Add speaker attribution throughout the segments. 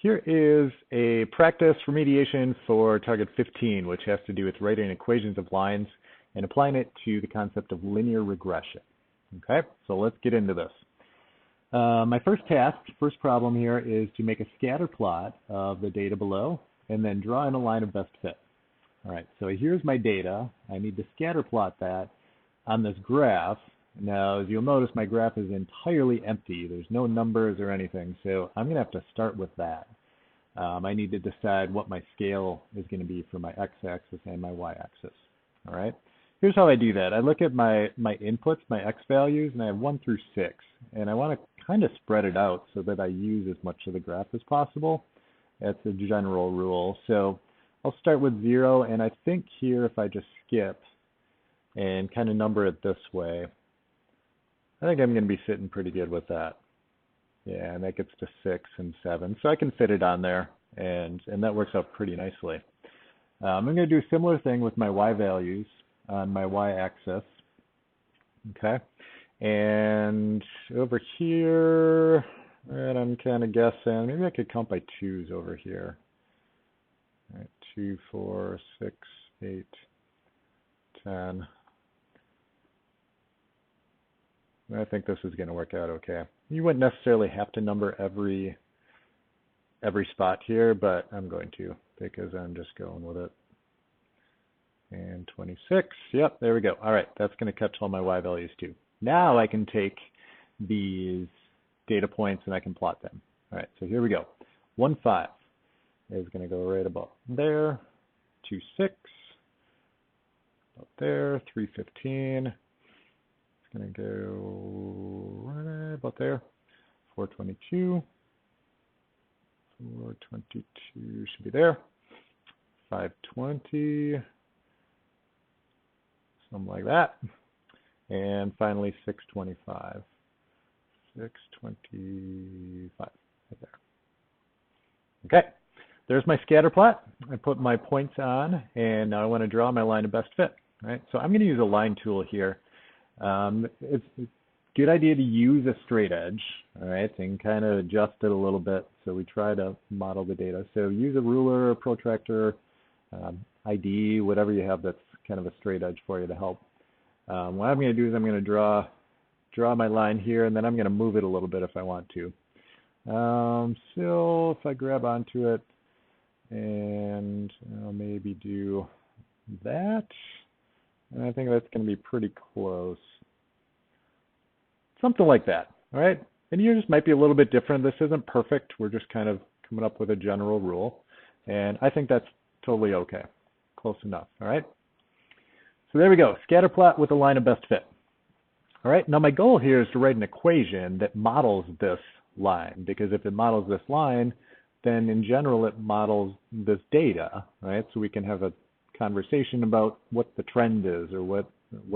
Speaker 1: Here is a practice remediation for target 15, which has to do with writing equations of lines and applying it to the concept of linear regression. Okay, so let's get into this. My first problem here is to make a scatter plot of the data below and then draw in a line of best fit. All right, so here's my data. I need to scatter plot that on this graph. Now, as you'll notice, my graph is entirely empty. There's no numbers or anything, so I'm going to have to start with that. I need to decide what my scale is going to be for my x-axis and my y-axis. All right, here's how I do that. I look at my inputs, my x values, and I have 1 through 6, and I want to kind of spread it out so that I use as much of the graph as possible. That's a general rule. So I'll start with 0, and I think here if I just skip and kind of number it this way, I think I'm going to be sitting pretty good with that. Yeah, and that gets to 6 and 7. So I can fit it on there, and that works out pretty nicely. I'm going to do a similar thing with my y values on my y-axis. Okay, and over here, and I'm kind of guessing, maybe I could count by 2's over here. All right, 2, 4, 6, 8, 10. I think this is going to work out okay. You wouldn't necessarily have to number every spot here, but I'm going to because I'm just going with it. And 26, yep, there we go. All right, that's going to catch all my y values too. Now I can take these data points and I can plot them. All right, so here we go. 1, 5 is going to go right about there. 2, 6, about there. 3, 15. Going to go right about there. 422. 422 should be there. 520. Something like that. And finally 625. 625 right there. Okay. There's my scatter plot. I put my points on, and now I want to draw my line of best fit. Right? So I'm going to use a line tool here. It's a good idea to use a straight edge, all right, and kind of adjust it a little bit so we try to model the data. So use a ruler, a protractor, ID, whatever you have that's kind of a straight edge for you to help. What I'm going to do is I'm going to draw my line here, and then I'm going to move it a little bit if I want to. So if I grab onto it and I'll maybe do that. And I think that's going to be pretty close. Something like that, all right? And yours might be a little bit different. This isn't perfect. We're just kind of coming up with a general rule. And I think that's totally okay. Close enough, all right? So there we go, scatter plot with a line of best fit. All right, now my goal here is to write an equation that models this line, because if it models this line, then in general it models this data, right? So we can have a conversation about what the trend is or what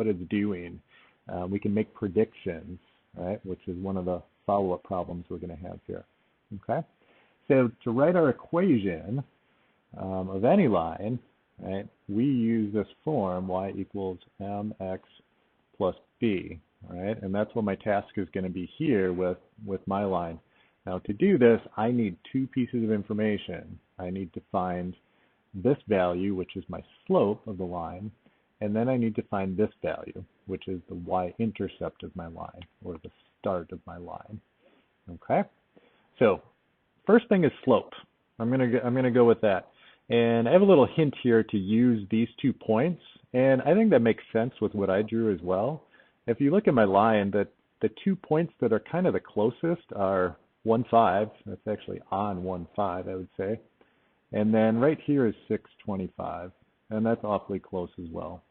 Speaker 1: it's doing. We can make predictions, right, which is one of the follow-up problems we're going to have here. Okay, so to write our equation of any line, right, we use this form y equals mx plus b, right, and that's what my task is going to be here with my line. Now to do this, I need 2 pieces of information. I need to find this value, which is my slope of the line, and then I need to find this value, which is the y-intercept of my line, or the start of my line. Okay, so first thing is slope. I'm gonna go with that, and I have a little hint here to use these 2 points, and I think that makes sense with what I drew as well. If you look at my line, the 2 points that are kind of the closest are 1, 5. That's actually on 1, 5, I would say. And then right here is 625, and that's awfully close as well.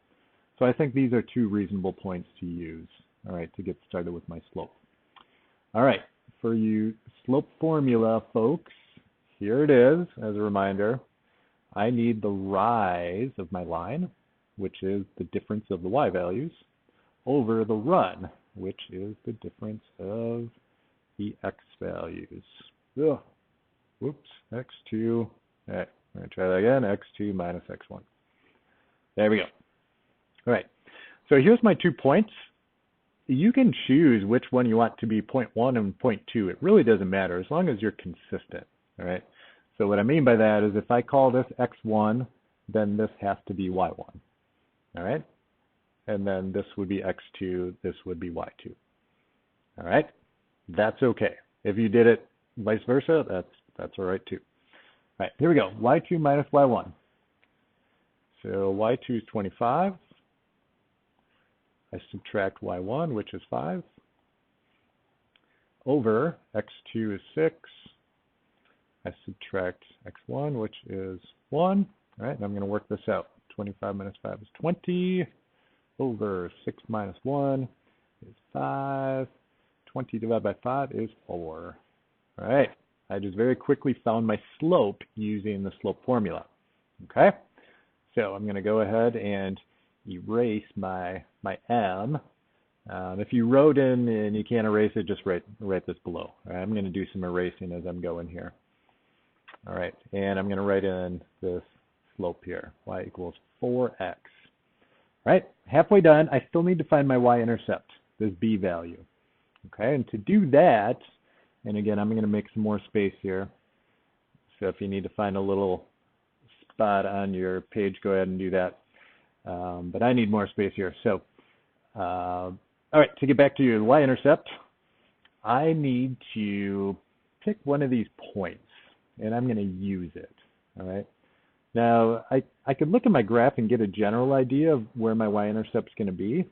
Speaker 1: So I think these are 2 reasonable points to use, all right, to get started with my slope. All right, for you slope formula folks, here it is as a reminder. I need the rise of my line, which is the difference of the y values, over the run, which is the difference of the x values. Ugh. Whoops, x2. All right, I'm going to try that again, x2 minus x1. There we go. All right, so here's my 2 points. You can choose which one you want to be point 1 and point 2. It really doesn't matter as long as you're consistent, all right? So what I mean by that is if I call this x1, then this has to be y1. All right? And then this would be x2, this would be y2. All right? That's okay. If you did it vice versa, that's all right too. All right, here we go. y2 minus y1. So y2 is 25. I subtract y1, which is 5, over x2 is 6. I subtract x1, which is 1. All right, and I'm going to work this out. 25 minus 5 is 20, over 6 minus 1 is 5. 20 divided by 5 is 4. All right, I just very quickly found my slope using the slope formula. Okay, so I'm going to go ahead and erase my m. If you wrote in and you can't erase it, just write this below. All right, I'm going to do some erasing as I'm going here. All right, and I'm going to write in this slope here, y equals 4x. All right, halfway done. I still need to find my y-intercept, this b value. Okay, and to do that, and again, I'm going to make some more space here. So if you need to find a little spot on your page, go ahead and do that. But I need more space here. So, all right, to get back to your y-intercept, I need to pick one of these points, and I'm going to use it. All right. Now, I could look at my graph and get a general idea of where my y-intercept is going to be,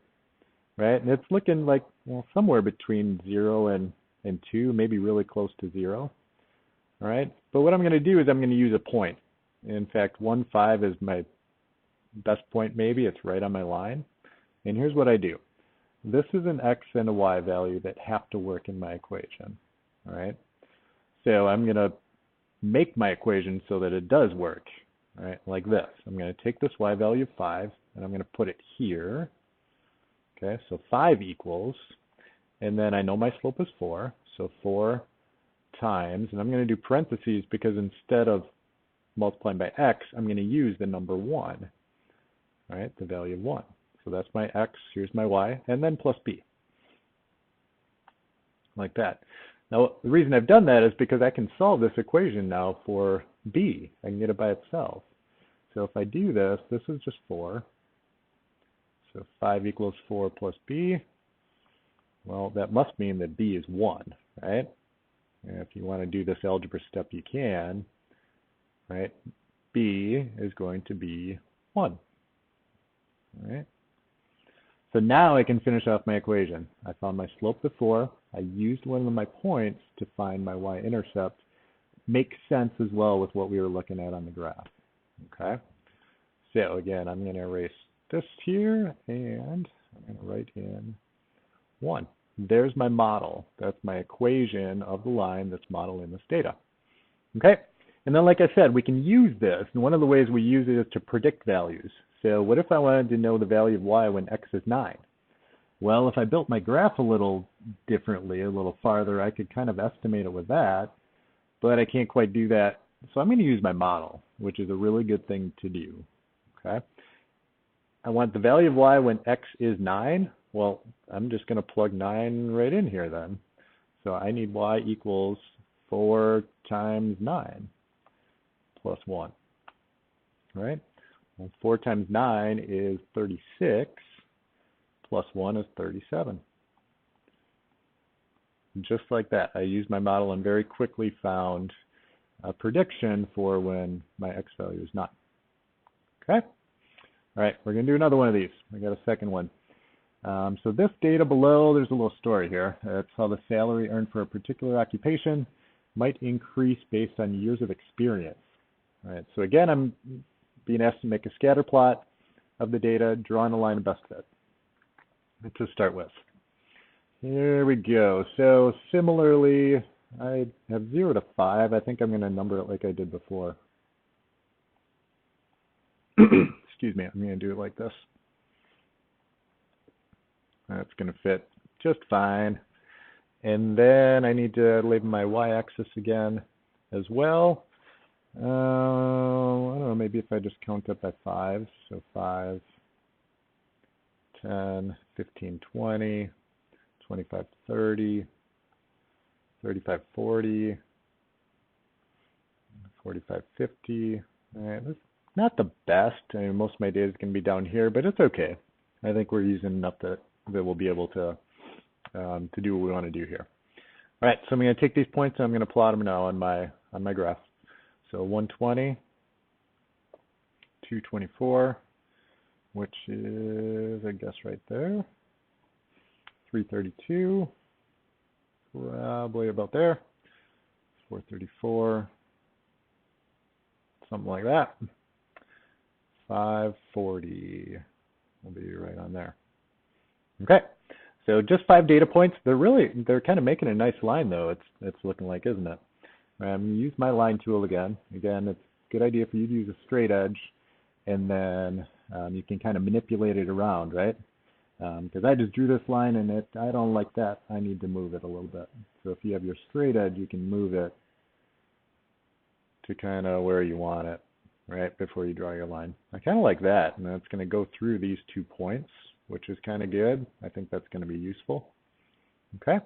Speaker 1: right? And it's looking like, well, somewhere between 0 and 2, maybe really close to 0. All right. But what I'm going to do is I'm going to use a point. In fact, 1, 5 is my best point maybe. It's right on my line. And here's what I do. This is an x and a y value that have to work in my equation. All right. So I'm going to make my equation so that it does work. All right, like this. I'm going to take this y value of 5 and I'm going to put it here. Okay, so 5 equals, and then I know my slope is 4, so 4 times, and I'm going to do parentheses because instead of multiplying by x, I'm going to use the number 1, all right, the value of 1. So that's my x, here's my y, and then plus b, like that. Now, the reason I've done that is because I can solve this equation now for b. I can get it by itself. So if I do this, this is just 4. So 5 equals 4 plus b. Well, that must mean that b is 1, right? And if you want to do this algebra step, you can, right? B is going to be 1, all right? So now I can finish off my equation. I found my slope to 4. I used one of my points to find my y-intercept. Makes sense as well with what we were looking at on the graph. Okay. So again, I'm going to erase this here, and I'm going to write in 1. There's my model. That's my equation of the line that's modeling this data. Okay. And then, like I said, we can use this. And one of the ways we use it is to predict values. So what if I wanted to know the value of y when x is 9? Well, if I built my graph a little differently, a little farther, I could kind of estimate it with that, but I can't quite do that. So I'm going to use my model, which is a really good thing to do. Okay. I want the value of y when x is 9. Well, I'm just going to plug 9 right in here then. So I need y equals 4 times 9 plus 1. All right. Well, 4 times 9 is 36, plus 1 is 37. Just like that, I used my model and very quickly found a prediction for when my x value is 9. Okay? All right, we're going to do another one of these. I got a second one. So this data below, there's a little story here. It's how the salary earned for a particular occupation might increase based on years of experience. All right, so again, I'm being asked to make a scatter plot of the data, drawing a line of best fit to start with. Here we go. So similarly, I have 0 to 5. I think I'm going to number it like I did before. Excuse me, I'm going to do it like this. That's going to fit just fine. And then I need to label my y-axis again as well. I don't know, maybe if I just count up by 5. So 5, 10, 15, 20, 25, 30, 35, 40, 45.50. All right, that's not the best. I mean, most of my data is going to be down here, but it's okay. I think we're using enough that we'll be able to do what we want to do here. All right, so I'm going to take these points and I'm going to plot them now on my graph. So 120, 224, which is, I guess, right there. 332, probably about there. 434, something like that. 540 will be right on there. Okay, so just 5 data points. They're kind of making a nice line though. It's looking like, isn't it? I'm going to use my line tool again. Again, it's a good idea for you to use a straight edge, and then you can kind of manipulate it around, right? Because I just drew this line and I don't like that. I need to move it a little bit. So if you have your straight edge, you can move it to kind of where you want it, right, before you draw your line. I kind of like that, and that's going to go through these 2 points, which is kind of good. I think that's going to be useful. Okay,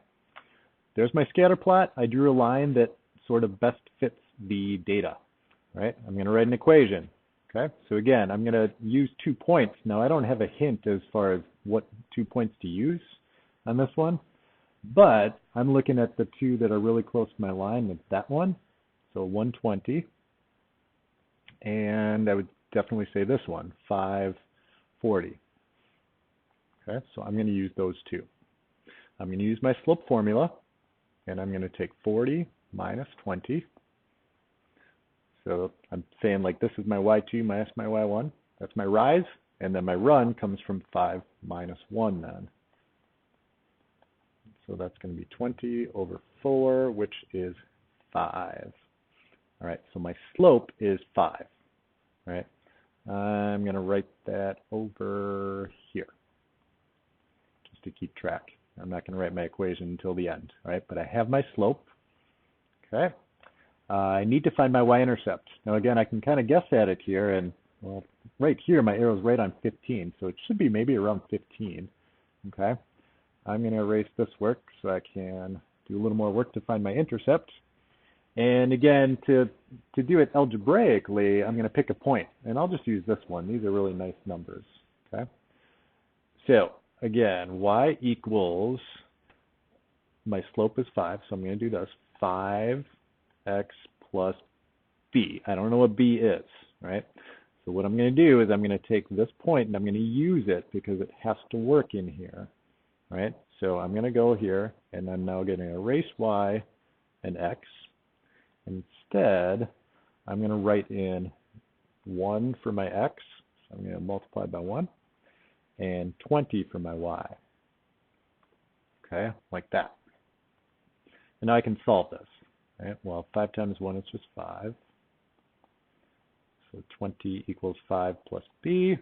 Speaker 1: there's my scatter plot. I drew a line that sort of best fits the data, right? I'm going to write an equation. Okay, so again, I'm going to use 2 points. Now, I don't have a hint as far as what 2 points to use on this one, but I'm looking at the 2 that are really close to my line. It's that one, so 120, and I would definitely say this one, 540. Okay, so I'm going to use those 2. I'm going to use my slope formula, and I'm going to take 40 minus 20. So I'm saying like this is my y2 minus my y1. That's my rise. And then my run comes from 5 minus 1 then. So that's going to be 20 over 4, which is 5. All right, so my slope is 5. All right, I'm going to write that over here just to keep track. I'm not going to write my equation until the end, all right? But I have my slope, okay? I need to find my y-intercept. Now, again, I can kind of guess at it here, and, well, right here, my arrow's right on 15, so it should be maybe around 15, okay? I'm going to erase this work so I can do a little more work to find my intercept. And again, to do it algebraically, I'm going to pick a point, and I'll just use this one. These are really nice numbers, okay? So, again, y equals, my slope is 5, so I'm going to do this, 5x plus b. I don't know what b is, right? So what I'm going to do is I'm going to take this point and I'm going to use it because it has to work in here, right? So I'm going to go here and I'm now going to erase y and x. Instead, I'm going to write in 1 for my x, so I'm going to multiply by 1, and 20 for my y. Okay, like that. And now I can solve this. Right? Well, 5 times 1 is just 5. So 20 equals 5 plus b.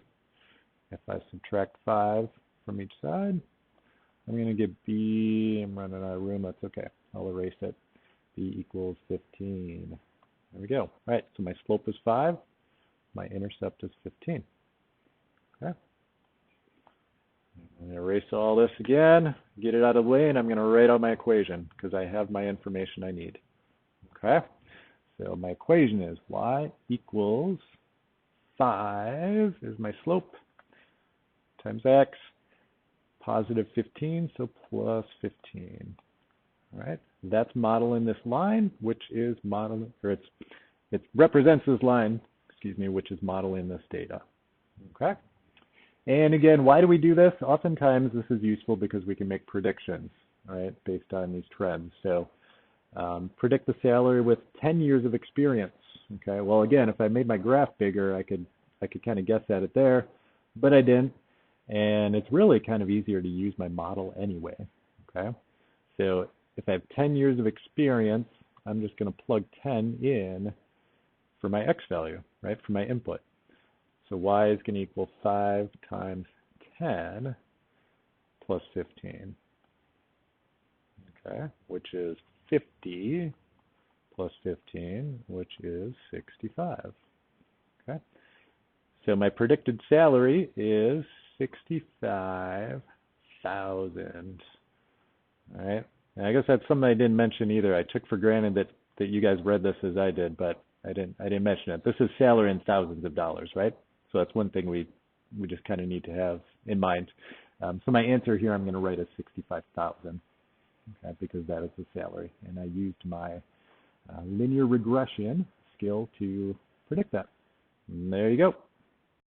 Speaker 1: If I subtract 5 from each side, I'm going to get b. I'm running out of room. That's okay. I'll erase it. B equals 15. There we go. All right, so my slope is 5. My intercept is 15. Okay. I'm going to erase all this again, get it out of the way, and I'm going to write out my equation because I have my information I need. Okay, so my equation is y equals 5 is my slope times x, positive 15, so plus 15. All right, that's modeling this line, which is modeling, or it represents this line, excuse me, which is modeling this data. Okay. And again, why do we do this? Oftentimes this is useful because we can make predictions, right, based on these trends. So predict the salary with 10 years of experience. Okay, well again, if I made my graph bigger, I could kind of guess at it there, but I didn't. And it's really kind of easier to use my model anyway. Okay, so if I have 10 years of experience, I'm just going to plug 10 in for my x value, right, for my input. So y is going to equal 5 times 10 plus 15, okay, which is 50 plus 15, which is 65. Okay, so my predicted salary is 65,000. All right, and I guess that's something I didn't mention either. I took for granted that that you guys read this as I did, but I didn't mention it. This is salary in thousands of dollars, right? So that's one thing we just kind of need to have in mind. So my answer here, I'm going to write as 65,000, okay, because that is the salary, and I used my linear regression skill to predict that. And there you go.